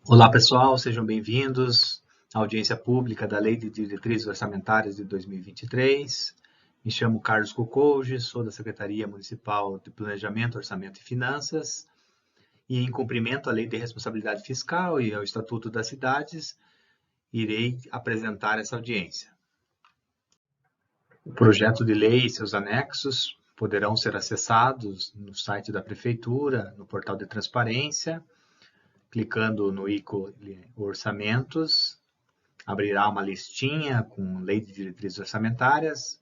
Olá, pessoal, sejam bem-vindos à audiência pública da Lei de Diretrizes Orçamentárias de 2023. Me chamo Carlos Cucouge, sou da Secretaria Municipal de Planejamento, Orçamento e Finanças, e em cumprimento à Lei de Responsabilidade Fiscal e ao Estatuto das Cidades, irei apresentar essa audiência. O projeto de lei e seus anexos poderão ser acessados no site da Prefeitura, no portal de transparência, clicando no ícone Orçamentos, abrirá uma listinha com Lei de Diretrizes Orçamentárias,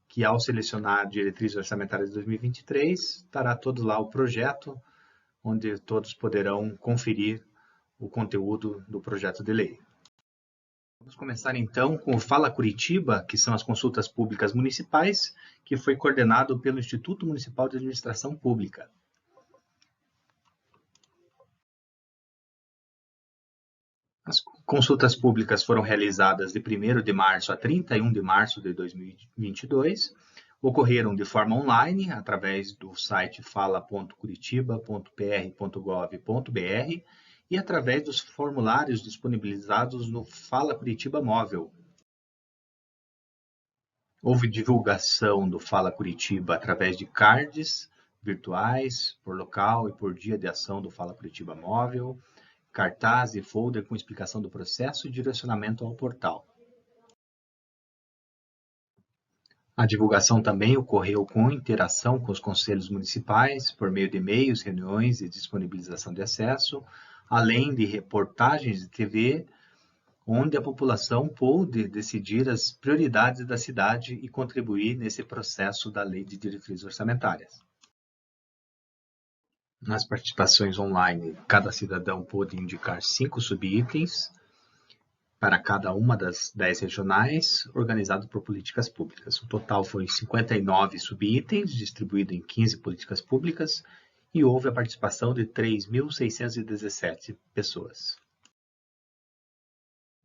que ao selecionar Diretrizes Orçamentárias de 2023, estará todo lá o projeto, onde todos poderão conferir o conteúdo do projeto de lei. Vamos começar então com o Fala Curitiba, que são as consultas públicas municipais, que foi coordenado pelo Instituto Municipal de Administração Pública. As consultas públicas foram realizadas de 1º de março a 31 de março de 2022, ocorreram de forma online, através do site fala.curitiba.pr.gov.br e através dos formulários disponibilizados no Fala Curitiba Móvel. Houve divulgação do Fala Curitiba através de cards virtuais, por local e por dia de ação do Fala Curitiba Móvel, cartaz e folder com explicação do processo e direcionamento ao portal. A divulgação também ocorreu com interação com os conselhos municipais, por meio de e-mails, reuniões e disponibilização de acesso, além de reportagens de TV, onde a população pôde decidir as prioridades da cidade e contribuir nesse processo da Lei de Diretrizes Orçamentárias. Nas participações online, cada cidadão pôde indicar 5 subitens para cada uma das 10 regionais, organizado por políticas públicas. O total foi 59 subitens, distribuído em 15 políticas públicas, e houve a participação de 3.617 pessoas.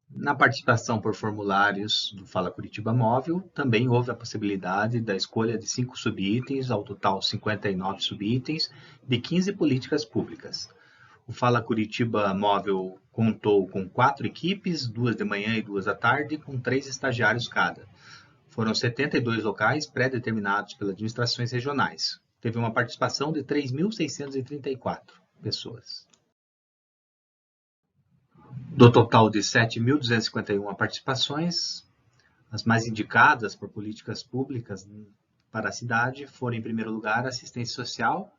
Na participação por formulários do Fala Curitiba Móvel, também houve a possibilidade da escolha de 5 subitens, ao total 59 subitens, de 15 políticas públicas. O Fala Curitiba Móvel contou com 4 equipes, 2 de manhã e 2 à tarde, com 3 estagiários cada. Foram 72 locais pré-determinados pelas administrações regionais. Teve uma participação de 3.634 pessoas. Do total de 7.251 participações, as mais indicadas por políticas públicas para a cidade foram, em primeiro lugar, assistência social,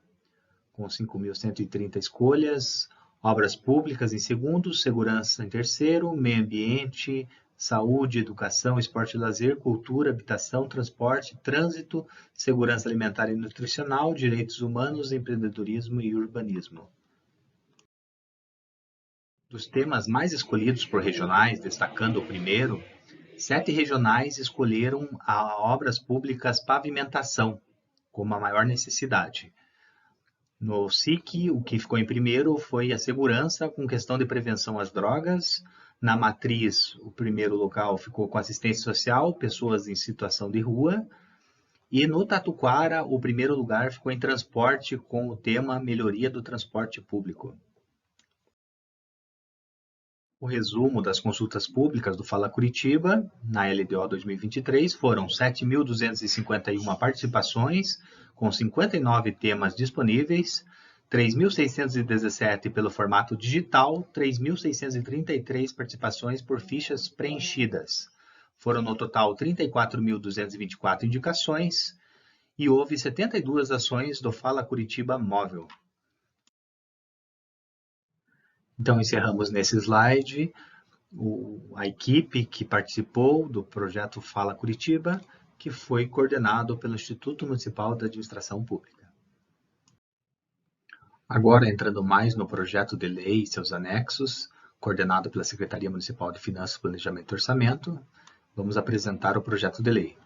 com 5.130 escolhas, obras públicas em segundo, segurança em terceiro, meio ambiente, saúde, educação, esporte e lazer, cultura, habitação, transporte, trânsito, segurança alimentar e nutricional, direitos humanos, empreendedorismo e urbanismo. Dos temas mais escolhidos por regionais, destacando o primeiro, 7 regionais escolheram a obras públicas pavimentação como a maior necessidade. No SIC, o que ficou em primeiro foi a segurança, com questão de prevenção às drogas. Na matriz, o primeiro local ficou com assistência social, pessoas em situação de rua. E no Tatuquara, o primeiro lugar ficou em transporte, com o tema melhoria do transporte público. O resumo das consultas públicas do Fala Curitiba, na LDO 2023, foram 7.251 participações, com 59 temas disponíveis, 3.617 pelo formato digital, 3.633 participações por fichas preenchidas. Foram no total 34.224 indicações e houve 72 ações do Fala Curitiba Móvel. Então, encerramos nesse slide a equipe que participou do projeto Fala Curitiba, que foi coordenado pelo Instituto Municipal de Administração Pública. Agora, entrando mais no projeto de lei e seus anexos, coordenado pela Secretaria Municipal de Finanças, Planejamento e Orçamento, vamos apresentar o projeto de lei.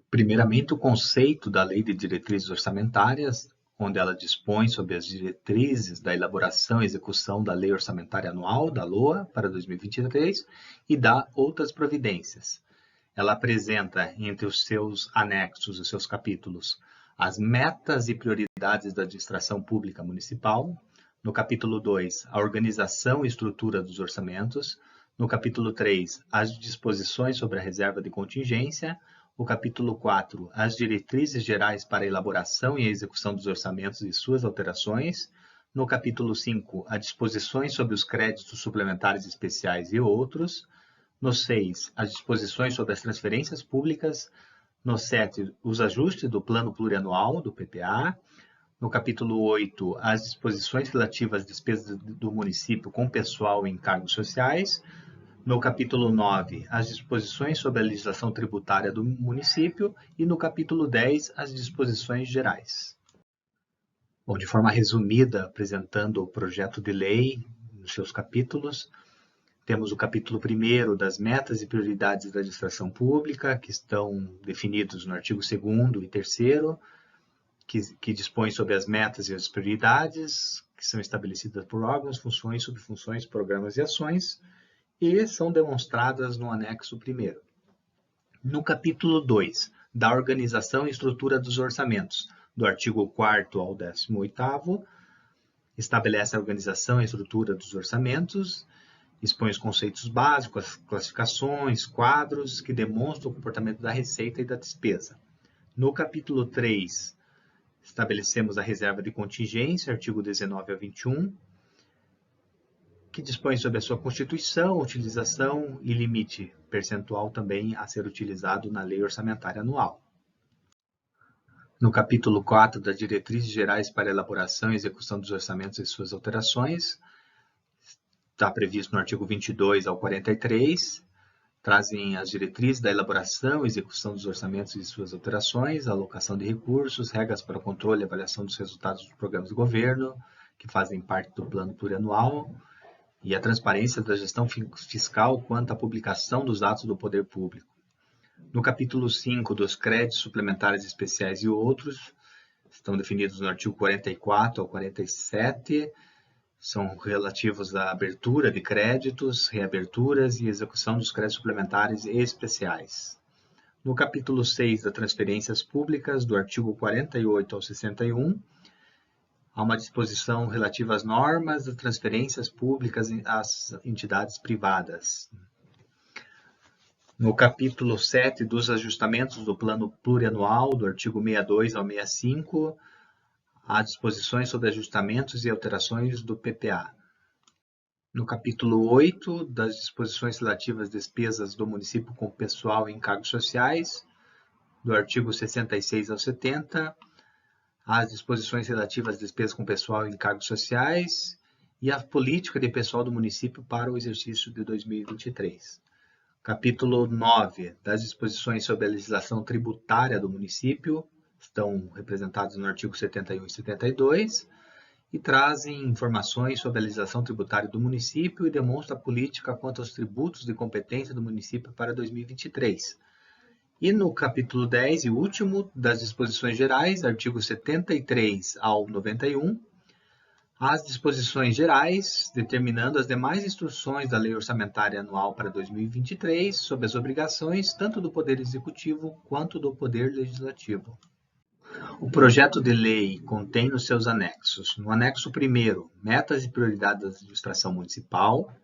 Primeiramente, o conceito da Lei de Diretrizes Orçamentárias, onde ela dispõe sobre as diretrizes da elaboração e execução da Lei Orçamentária Anual, da LOA, para 2023, e dá outras providências. Ela apresenta, entre os seus anexos, os seus capítulos, as metas e prioridades da administração pública municipal. No capítulo 2, a organização e estrutura dos orçamentos. No capítulo 3, as disposições sobre a reserva de contingência. O capítulo 4, as diretrizes gerais para a elaboração e a execução dos orçamentos e suas alterações. No capítulo 5, as disposições sobre os créditos suplementares especiais e outros. No 6, as disposições sobre as transferências públicas. No 7, os ajustes do plano plurianual do PPA. No capítulo 8, as disposições relativas às despesas do município com pessoal e encargos sociais. No capítulo 9, as disposições sobre a legislação tributária do município. E no capítulo 10, as disposições gerais. Bom, de forma resumida, apresentando o projeto de lei nos seus capítulos, temos o capítulo 1º das metas e prioridades da administração pública, que estão definidos no artigo 2º e 3º, que dispõe sobre as metas e as prioridades, que são estabelecidas por órgãos, funções, subfunções, programas e ações, e são demonstradas no anexo 1º. No capítulo 2, da organização e estrutura dos orçamentos, do artigo 4º ao 18º, estabelece a organização e estrutura dos orçamentos, expõe os conceitos básicos, as classificações, quadros que demonstram o comportamento da receita e da despesa. No capítulo 3, estabelecemos a reserva de contingência, artigo 19 a 21, que dispõe sobre a sua constituição, utilização e limite percentual também a ser utilizado na lei orçamentária anual. No capítulo 4, das diretrizes gerais para a elaboração e execução dos orçamentos e suas alterações, está previsto no artigo 22 ao 43, trazem as diretrizes da elaboração e execução dos orçamentos e suas alterações, alocação de recursos, regras para o controle e avaliação dos resultados dos programas de governo, que fazem parte do plano plurianual, e a transparência da gestão fiscal quanto à publicação dos atos do poder público. No capítulo 5, dos créditos suplementares especiais e outros, estão definidos no artigo 44 ao 47, são relativos à abertura de créditos, reaberturas e execução dos créditos suplementares e especiais. No capítulo 6 das transferências públicas, do artigo 48 ao 61, há uma disposição relativa às normas de transferências públicas às entidades privadas. No capítulo 7 dos ajustamentos do plano plurianual, do artigo 62 ao 65, há disposições sobre ajustamentos e alterações do PPA. No capítulo 8, das disposições relativas às despesas do município com pessoal e encargos sociais, do artigo 66 ao 70, há as disposições relativas às despesas com pessoal e encargos sociais e a política de pessoal do município para o exercício de 2023. Capítulo 9, das disposições sobre a legislação tributária do município, estão representados no artigo 71 e 72, e trazem informações sobre a legislação tributária do município e demonstram a política quanto aos tributos de competência do município para 2023. E no capítulo 10 e último das disposições gerais, artigos 73 ao 91, as disposições gerais determinando as demais instruções da Lei Orçamentária Anual para 2023 sobre as obrigações tanto do Poder Executivo quanto do Poder Legislativo. O projeto de lei contém nos seus anexos, no anexo 1º, metas e prioridades da administração municipal,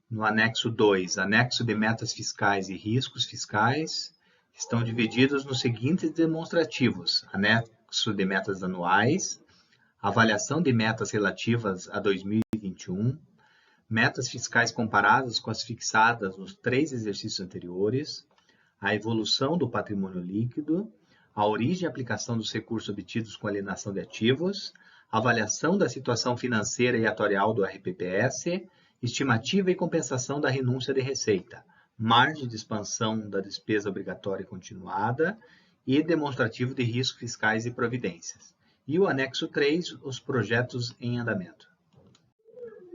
no anexo 2, anexo de metas fiscais e riscos fiscais, estão divididos nos seguintes demonstrativos: anexo de metas anuais, avaliação de metas relativas a 2021, metas fiscais comparadas com as fixadas nos 3 exercícios anteriores, a evolução do patrimônio líquido, a origem e aplicação dos recursos obtidos com alienação de ativos, avaliação da situação financeira e atuarial do RPPS, estimativa e compensação da renúncia de receita, margem de expansão da despesa obrigatória continuada e demonstrativo de riscos fiscais e providências. E o anexo 3, os projetos em andamento.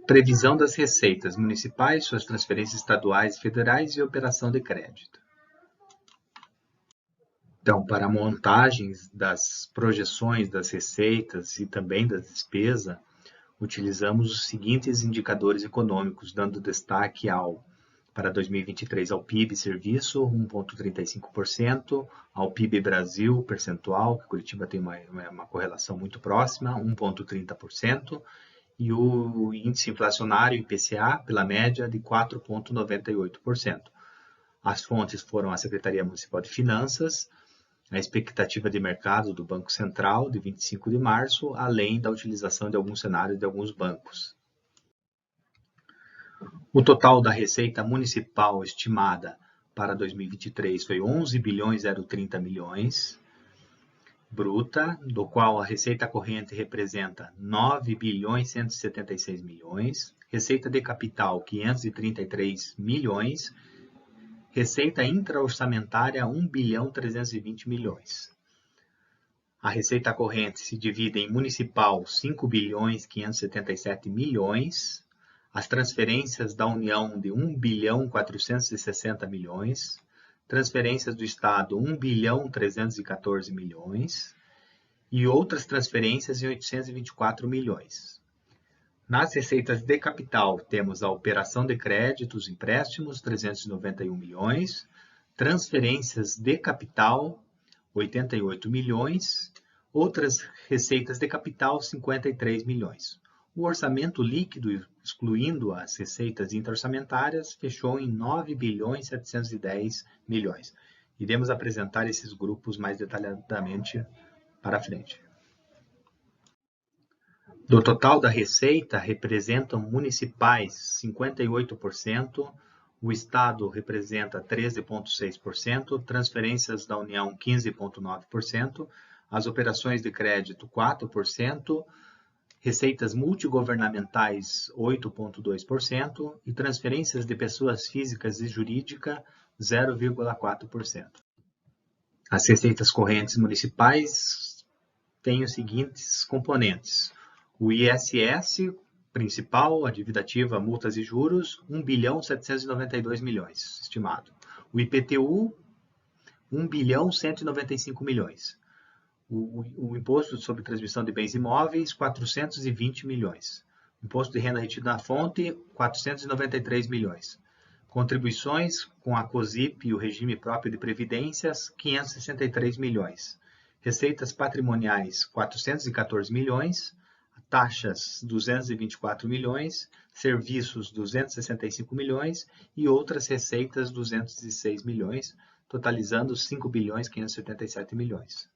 Previsão das receitas municipais, suas transferências estaduais e federais e operação de crédito. Então, para montagens das projeções das receitas e também da despesa, utilizamos os seguintes indicadores econômicos, dando destaque ao para 2023 ao PIB Serviço, 1,35%, ao PIB Brasil, percentual, que Curitiba tem uma correlação muito próxima, 1,30%, e o índice inflacionário IPCA, pela média, de 4,98%. As fontes foram a Secretaria Municipal de Finanças, a expectativa de mercado do Banco Central, de 25 de março, além da utilização de alguns cenários de alguns bancos. O total da receita municipal estimada para 2023 foi 11.030 milhões bruta, do qual a receita corrente representa 9.176 milhões, receita de capital 533 milhões, receita intra-orçamentária 1.320 milhões. A receita corrente se divide em municipal 5.577 milhões, as transferências da União de 1.460 milhões, transferências do Estado 1.314 milhões e outras transferências em 824 milhões. Nas receitas de capital, temos a operação de créditos, empréstimos, 391 milhões, transferências de capital, 88 milhões, outras receitas de capital, 53 milhões. O orçamento líquido, excluindo as receitas intra-orçamentárias, fechou em 9.710 milhões. Iremos apresentar esses grupos mais detalhadamente para frente. Do total da receita, representam municipais 58%, o Estado representa 13,6%, transferências da União 15,9%, as operações de crédito 4%, receitas multigovernamentais 8,2% e transferências de pessoas físicas e jurídicas 0,4%. As receitas correntes municipais têm os seguintes componentes: o ISS principal, a dívida ativa, multas e juros, 1.792 milhões estimado. O IPTU, 1.195 milhões. O imposto sobre transmissão de bens imóveis, 420 milhões. O imposto de renda retido na fonte, 493 milhões. Contribuições com a COSIP e o regime próprio de previdências, 563 milhões. Receitas patrimoniais, 414 milhões. Taxas, 224 milhões. Serviços, 265 milhões. E outras receitas, 206 milhões, totalizando 5.577 milhões.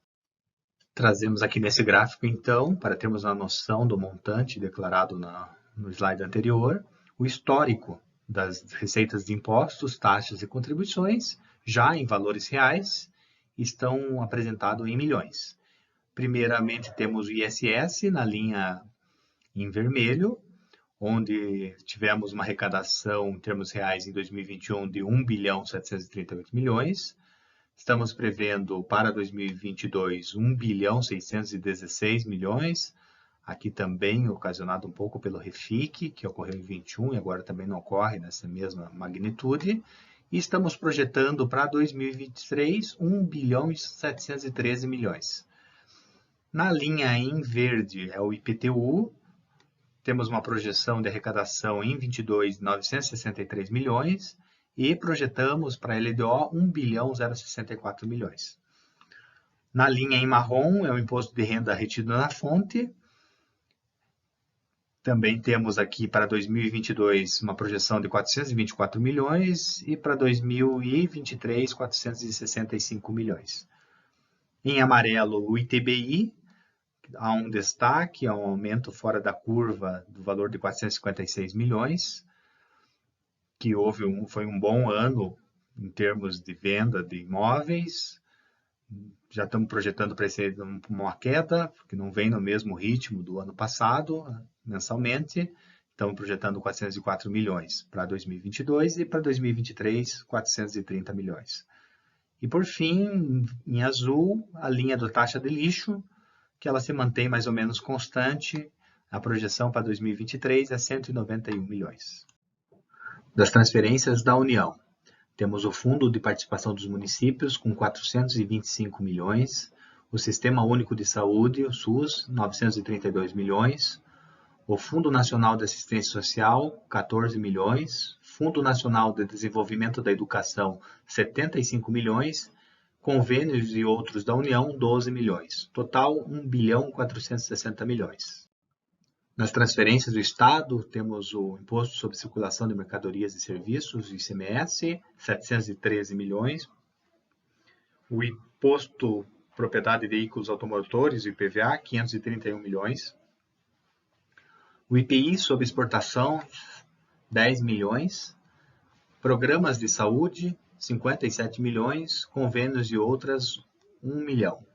Trazemos aqui nesse gráfico, então, para termos uma noção do montante declarado no slide anterior, o histórico das receitas de impostos, taxas e contribuições, já em valores reais, estão apresentados em milhões. Primeiramente, temos o ISS na linha em vermelho, onde tivemos uma arrecadação em termos reais em 2021 de 1.738 milhões. Estamos prevendo para 2022 1.616 milhões, aqui também ocasionado um pouco pelo REFIC, que ocorreu em 21 e agora também não ocorre nessa mesma magnitude. E estamos projetando para 2023 1.713 milhões. Na linha em verde é o IPTU, temos uma projeção de arrecadação em 22 de 963 milhões, e projetamos para a LDO 1.064 milhões. Na linha em marrom é o imposto de renda retido na fonte. Também temos aqui para 2022 uma projeção de 424 milhões e para 2023 465 milhões. Em amarelo o ITBI, há um destaque, há um aumento fora da curva do valor de 456 milhões. Que foi um bom ano em termos de venda de imóveis. Já estamos projetando para esse uma queda, porque não vem no mesmo ritmo do ano passado, mensalmente. Estamos projetando 404 milhões para 2022 e para 2023, 430 milhões. E por fim, em azul, a linha da taxa de lixo, que ela se mantém mais ou menos constante. A projeção para 2023 é 191 milhões. Das transferências da União, temos o Fundo de Participação dos Municípios com 425 milhões, o Sistema Único de Saúde, o SUS, 932 milhões, O Fundo Nacional de Assistência Social, 14 milhões. Fundo Nacional de Desenvolvimento da Educação, 75 milhões. Convênios e outros da União, 12 milhões. Total, 1 bilhão 460 milhões. Nas transferências do Estado, temos o Imposto sobre Circulação de Mercadorias e Serviços, o ICMS, 713 milhões. O Imposto Propriedade de Veículos Automotores, o IPVA, 531 milhões. O IPI sobre exportação, 10 milhões. Programas de saúde, 57 milhões. Convênios e outras, 1 milhão.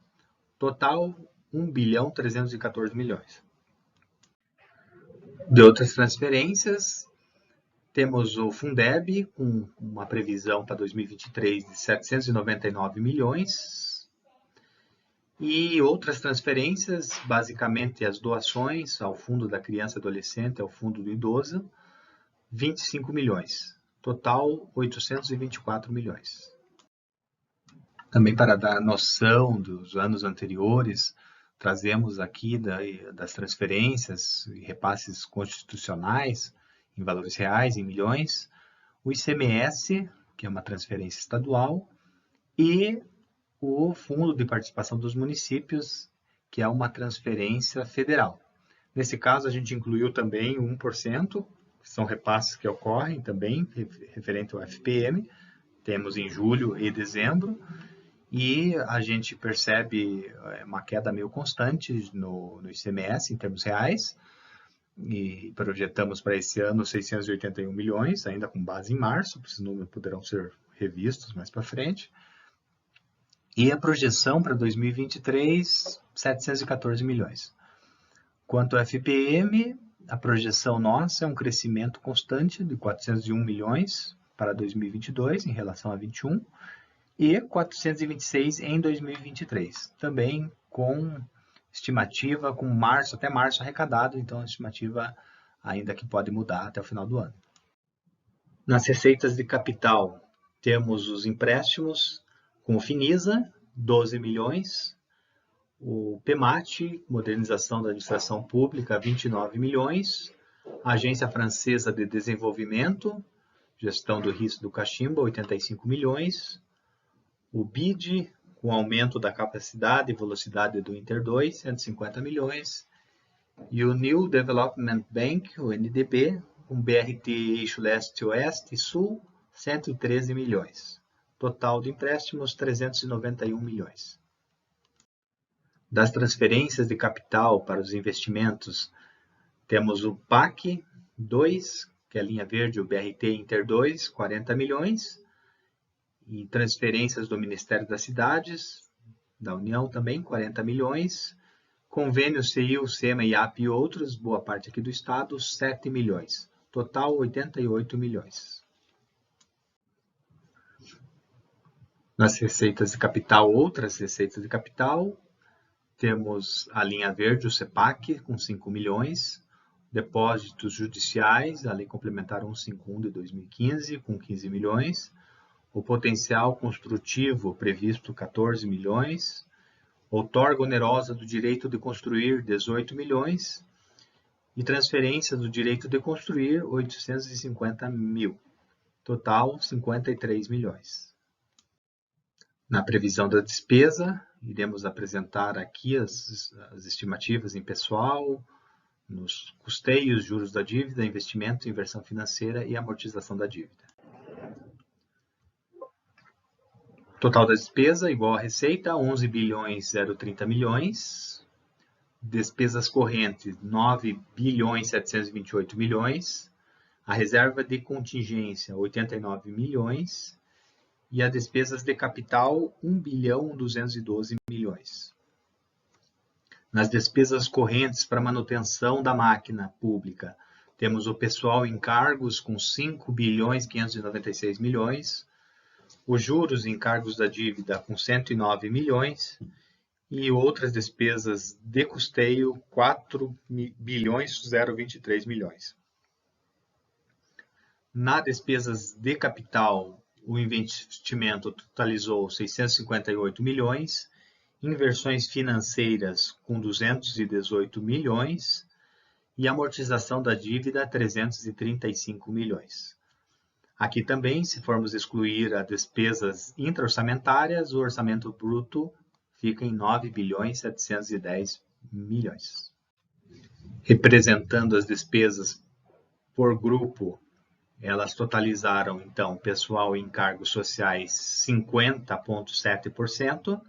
Total, 1 bilhão 314 milhões. De outras transferências, temos o Fundeb, com uma previsão para 2023 de 799 milhões. E outras transferências, basicamente as doações ao Fundo da Criança e Adolescente, ao Fundo do Idoso, 25 milhões. Total, 824 milhões. Também para dar noção dos anos anteriores, trazemos aqui das transferências e repasses constitucionais, em valores reais, em milhões, o ICMS, que é uma transferência estadual, e o Fundo de Participação dos Municípios, que é uma transferência federal. Nesse caso, a gente incluiu também o 1%, que são repasses que ocorrem também, referente ao FPM, temos em julho e dezembro, e a gente percebe uma queda meio constante no ICMS, em termos reais, e projetamos para esse ano 681 milhões, ainda com base em março, esses números poderão ser revistos mais para frente. E a projeção para 2023, 714 milhões. Quanto ao FPM, a projeção nossa é um crescimento constante de 401 milhões para 2022 em relação a 21 e 426 em 2023, também com estimativa com março, até março arrecadado, então a estimativa ainda que pode mudar até o final do ano. Nas receitas de capital, temos os empréstimos com o Finisa, 12 milhões, o PEMAT, Modernização da Administração Pública, 29 milhões, a Agência Francesa de Desenvolvimento, Gestão do Risco do Cachimbo, 85 milhões, o BID, com aumento da capacidade e velocidade do Inter 2, 150 milhões, e o New Development Bank, o NDB, com BRT Eixo Leste-Oeste e Sul, 113 milhões. Total de empréstimos, 391 milhões. Das transferências de capital para os investimentos, temos o PAC 2, que é a linha verde, o BRT Inter 2, 40 milhões. E transferências do Ministério das Cidades, da União também, 40 milhões. Convênios CIU, SEMA, IAP e outros, boa parte aqui do Estado, 7 milhões. Total, 88 milhões. Nas receitas de capital, outras receitas de capital, temos a linha verde, o CEPAC, com 5 milhões. Depósitos judiciais, a Lei Complementar 151 de 2015, com 15 milhões. O potencial construtivo previsto 14 milhões. Outorga onerosa do direito de construir 18 milhões. E transferência do direito de construir 850 mil. Total 53 milhões. Na previsão da despesa, iremos apresentar aqui as estimativas em pessoal, nos custeios, juros da dívida, investimento, inversão financeira e amortização da dívida. Total da despesa igual à receita, 11 bilhões 030 milhões. Despesas correntes, 9 bilhões 728 milhões. A reserva de contingência, 89 milhões. E as despesas de capital, 1 bilhão 212 milhões. Nas despesas correntes para manutenção da máquina pública, temos o pessoal em cargos com 5 bilhões 596 milhões. Os juros e encargos da dívida com 109 milhões e outras despesas de custeio 4 bilhões 023 milhões. Na despesas de capital, o investimento totalizou 658 milhões, inversões financeiras com 218 milhões e amortização da dívida 335 milhões. Aqui também, se formos excluir as despesas intra-orçamentárias, o orçamento bruto fica em 9 bilhões 710 milhões. Representando as despesas por grupo, elas totalizaram, então, pessoal e encargos sociais 50,7%,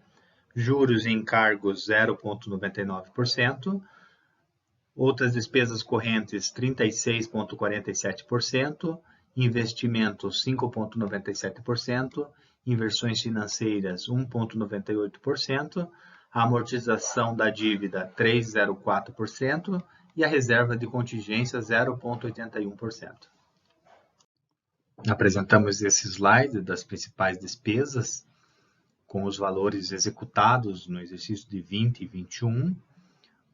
juros e encargos 0,99%, outras despesas correntes 36,47%, investimentos 5,97%, inversões financeiras 1,98%, a amortização da dívida 3,04% e a reserva de contingência 0,81%. Apresentamos esse slide das principais despesas com os valores executados no exercício de 20 e 21,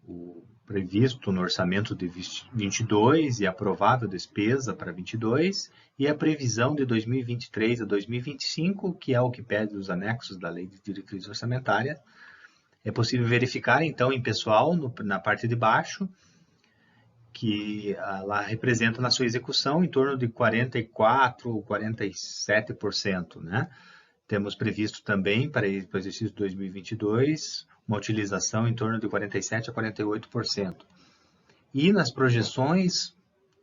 o previsto no orçamento de 22 e a provável despesa para 22 e a previsão de 2023 a 2025, que é o que pede os anexos da Lei de Diretriz Orçamentária. É possível verificar, então, em pessoal, na parte de baixo, que ela representa na sua execução em torno de 44% ou 47%, né? Temos previsto também para o exercício de 2022 uma utilização em torno de 47% a 48%. E nas projeções,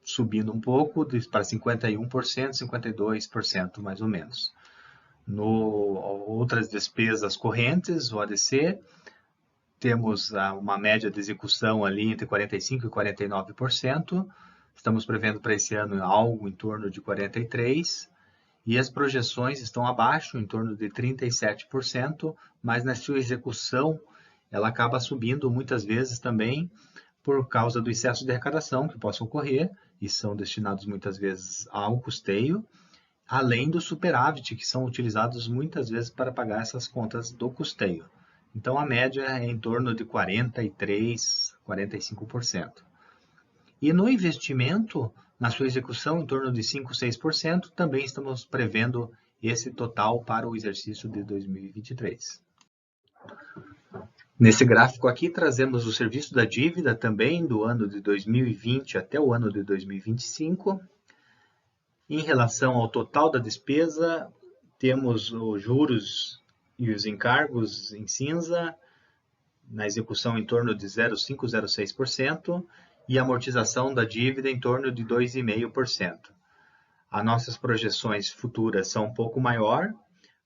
subindo um pouco para 51%, 52% mais ou menos. Outras despesas correntes, o ADC, temos uma média de execução ali entre 45% e 49%. Estamos prevendo para esse ano algo em torno de 43%. E as projeções estão abaixo, em torno de 37%, mas na sua execução ela acaba subindo muitas vezes também por causa do excesso de arrecadação que possa ocorrer e são destinados muitas vezes ao custeio, além do superávit, que são utilizados muitas vezes para pagar essas contas do custeio. Então, a média é em torno de 43%, 45%. E no investimento, na sua execução, em torno de 5%, 6%, também estamos prevendo esse total para o exercício de 2023. Nesse gráfico aqui, trazemos o serviço da dívida também do ano de 2020 até o ano de 2025. Em relação ao total da despesa, temos os juros e os encargos em cinza, na execução em torno de 0,5%, 0,6%, e a amortização da dívida em torno de 2,5%. As nossas projeções futuras são um pouco maior,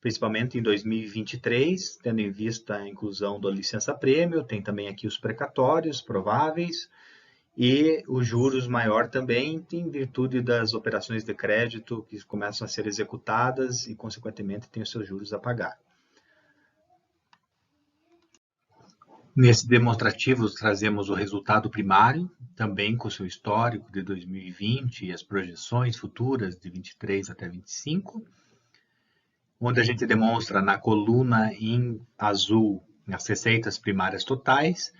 principalmente em 2023, tendo em vista a inclusão da licença-prêmio, tem também aqui os precatórios prováveis, e os juros maior também, em virtude das operações de crédito que começam a ser executadas e, consequentemente, têm os seus juros a pagar. Nesse demonstrativo, trazemos o resultado primário, também com seu histórico de 2020 e as projeções futuras de 23 até 25, onde a gente demonstra na coluna em azul as receitas primárias totais,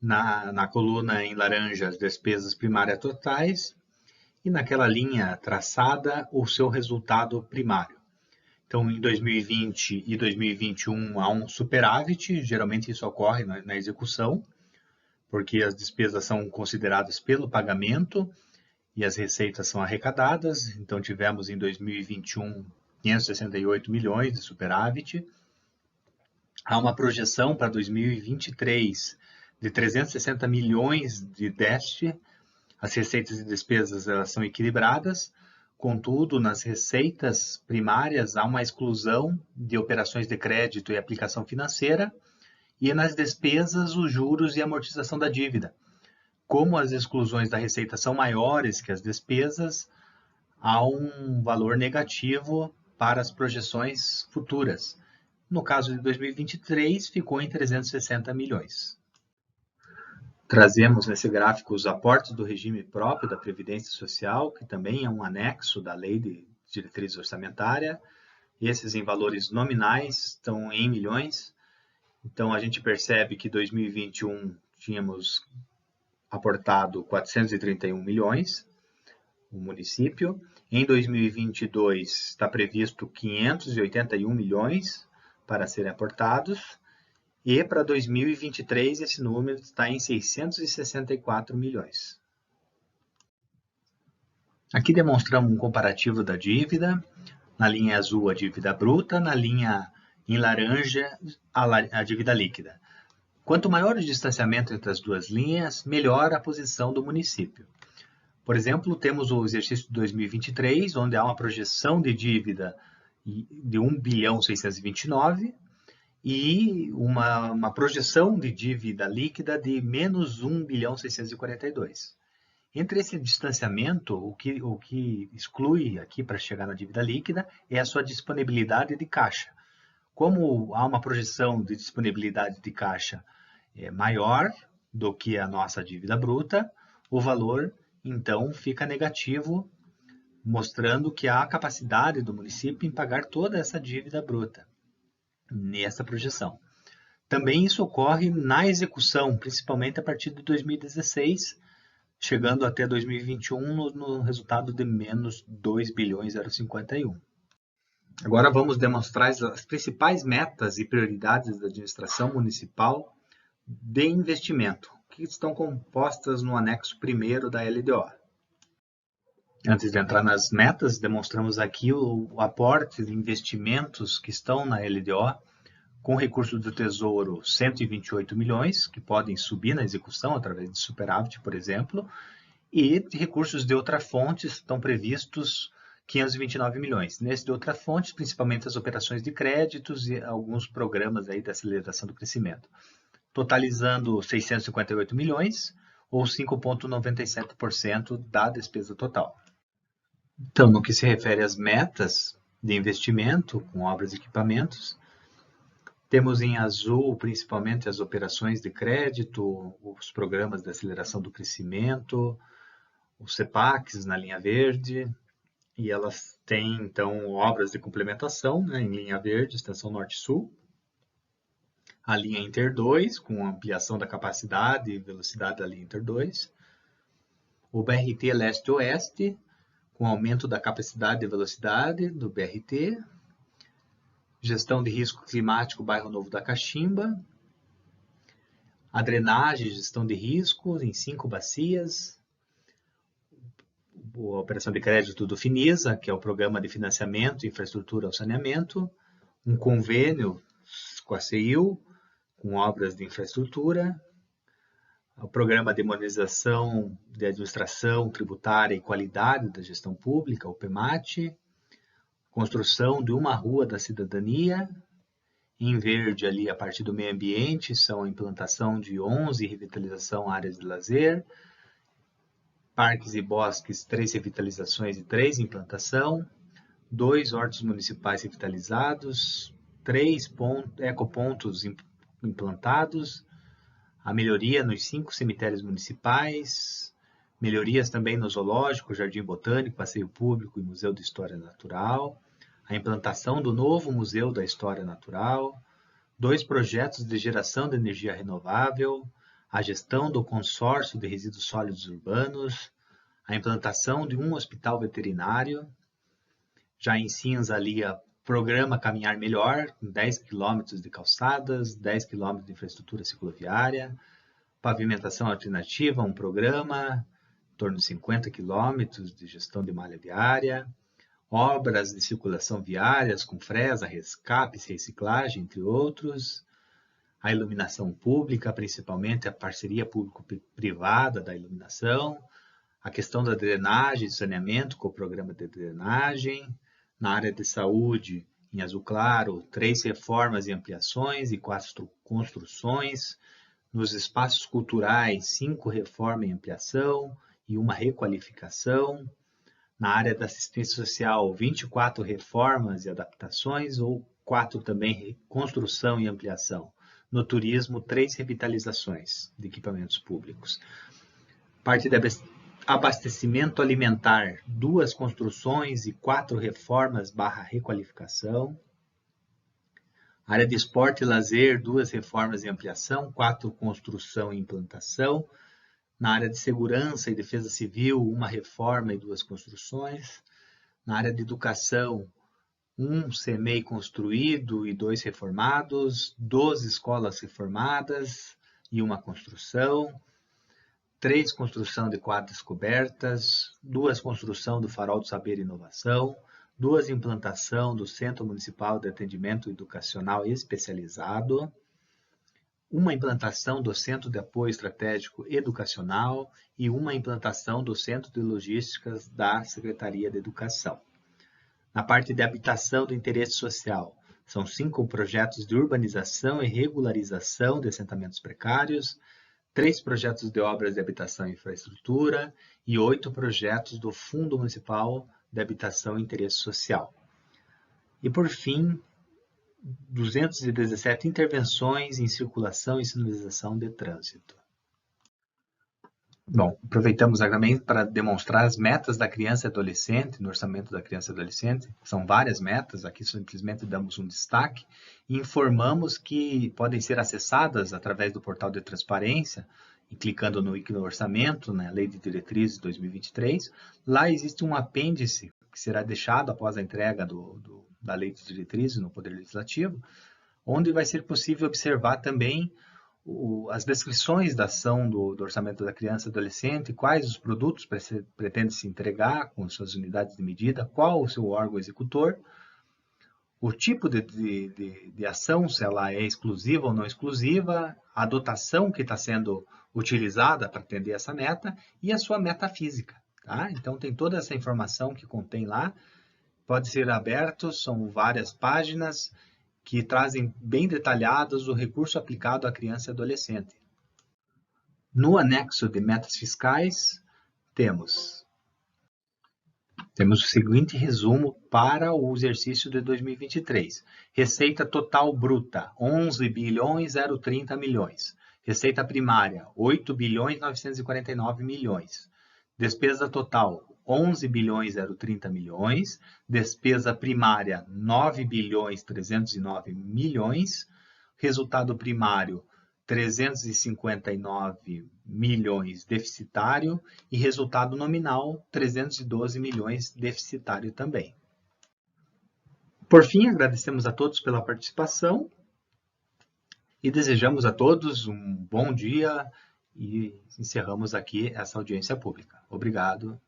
na coluna em laranja as despesas primárias totais e naquela linha traçada o seu resultado primário. Então, em 2020 e 2021 há um superávit, geralmente isso ocorre na execução, porque as despesas são consideradas pelo pagamento e as receitas são arrecadadas. Então, tivemos em 2021 568 milhões de superávit. Há uma projeção para 2023 de 360 milhões de déficit. As receitas e despesas elas são equilibradas. Contudo, nas receitas primárias, há uma exclusão de operações de crédito e aplicação financeira, e nas despesas, os juros e amortização da dívida. Como as exclusões da receita são maiores que as despesas, há um valor negativo para as projeções futuras. No caso de 2023, ficou em 360 milhões. Trazemos nesse gráfico os aportes do regime próprio da Previdência Social, que também é um anexo da Lei de Diretriz Orçamentária. Esses em valores nominais estão em milhões. Então, a gente percebe que em 2021 tínhamos aportado 431 milhões, o município. Em 2022 está previsto 581 milhões para serem aportados. E para 2023 esse número está em 664 milhões. Aqui demonstramos um comparativo da dívida. Na linha azul, a dívida bruta, na linha em laranja, a dívida líquida. Quanto maior o distanciamento entre as duas linhas, melhor a posição do município. Por exemplo, temos o exercício de 2023, onde há uma projeção de dívida de 1.629 e uma projeção de dívida líquida de menos 1.642. Entre esse distanciamento, o que exclui aqui para chegar na dívida líquida é a sua disponibilidade de caixa. Como há uma projeção de disponibilidade de caixa maior do que a nossa dívida bruta, o valor então fica negativo, mostrando que há capacidade do município em pagar toda essa dívida bruta nessa projeção. Também isso ocorre na execução, principalmente a partir de 2016, chegando até 2021 no resultado de menos 2.051. Agora vamos demonstrar as principais metas e prioridades da administração municipal de investimento, que estão compostas no anexo 1º da LDO. Antes de entrar nas metas, demonstramos aqui o aporte de investimentos que estão na LDO, com recursos do Tesouro 128 milhões, que podem subir na execução através de superávit, por exemplo, e de recursos de outra fonte estão previstos 529 milhões. Nesse de outra fonte, principalmente as operações de créditos e alguns programas aí de aceleração do crescimento, totalizando 658 milhões, ou 5,97% da despesa total. Então, no que se refere às metas de investimento com obras e equipamentos, temos em azul principalmente as operações de crédito, os programas de aceleração do crescimento, os CEPACs na linha verde, e elas têm então obras de complementação, né, em linha verde, extensão norte-sul, a linha Inter 2, com ampliação da capacidade e velocidade da linha Inter 2, o BRT leste-oeste, com aumento da capacidade e velocidade do BRT, gestão de risco climático bairro Novo da Caximba, a drenagem e gestão de risco em 5 bacias, a operação de crédito do Finisa, que é o Programa de Financiamento, Infraestrutura ao Saneamento, um convênio com a CEIU, com obras de infraestrutura, o Programa de Modernização de Administração Tributária e Qualidade da Gestão Pública, o PEMAT, construção de uma rua da cidadania, em verde ali a parte do meio ambiente, são a implantação de 11 revitalização áreas de lazer, parques e bosques, 3 revitalizações e 3 implantação, 2 hortos municipais revitalizados, 3 ecopontos implantados, a melhoria nos 5 cemitérios municipais, melhorias também no zoológico, jardim botânico, passeio público e museu de história natural, a implantação do novo museu da história natural, 2 projetos de geração de energia renovável, a gestão do consórcio de resíduos sólidos urbanos, a implantação de um hospital veterinário, já em cinza ali a programa Caminhar Melhor, com 10 quilômetros de calçadas, 10 quilômetros de infraestrutura cicloviária, pavimentação alternativa, um programa, em torno de 50 quilômetros de gestão de malha viária, obras de circulação viárias com fresa, rescapes, reciclagem, entre outros, a iluminação pública, principalmente a parceria público-privada da iluminação, a questão da drenagem e saneamento com o programa de drenagem, na área de saúde, em azul claro, 3 reformas e ampliações e 4 construções, nos espaços culturais, 5 reformas e ampliação e 1 requalificação, na área da assistência social, 24 reformas e adaptações ou 4 também construção e ampliação. No turismo, 3 revitalizações de equipamentos públicos. Parte de abastecimento alimentar, 2 construções e 4 reformas / requalificação. Área de esporte e lazer, 2 reformas e ampliação, 4 construção e implantação. Na área de segurança e defesa civil, 1 reforma e 2 construções. Na área de educação, 1 CEMEI construído e 2 reformados, 12 escolas reformadas e 1 construção. 3, construção de quadras cobertas, 2, construção do farol do saber e inovação, 2, implantação do Centro Municipal de Atendimento Educacional Especializado, 1 implantação do Centro de Apoio Estratégico Educacional e 1 implantação do Centro de Logísticas da Secretaria de Educação. Na parte de habitação do interesse social, são 5 projetos de urbanização e regularização de assentamentos precários, 3 projetos de obras de habitação e infraestrutura e 8 projetos do Fundo Municipal de Habitação e Interesse Social. E, por fim, 217 intervenções em circulação e sinalização de trânsito. Bom, aproveitamos também para demonstrar as metas da criança e adolescente, no orçamento da criança e adolescente. São várias metas, aqui simplesmente damos um destaque e informamos que podem ser acessadas através do portal de transparência, e clicando no ícone orçamento, na Lei de Diretrizes 2023. Lá existe um apêndice que será deixado após a entrega da Lei de Diretrizes no Poder Legislativo, onde vai ser possível observar também as descrições da ação do orçamento da criança e adolescente, quais os produtos pretende se entregar com suas unidades de medida, qual o seu órgão executor, o tipo de ação, se ela é exclusiva ou não exclusiva, a dotação que está sendo utilizada para atender essa meta e a sua meta física. Tá? Então, tem toda essa informação que contém lá, pode ser aberto, são várias páginas que trazem bem detalhados o recurso aplicado à criança e adolescente. No anexo de metas fiscais, temos o seguinte resumo para o exercício de 2023. Receita total bruta, 11.030 milhões. Receita primária, 8.949 milhões. Despesa total, 11.030 milhões. Despesa primária, 9.309 milhões. Resultado primário, 359 milhões deficitário e resultado nominal 312 milhões deficitário também. Por fim, agradecemos a todos pela participação e desejamos a todos um bom dia e encerramos aqui essa audiência pública. Obrigado.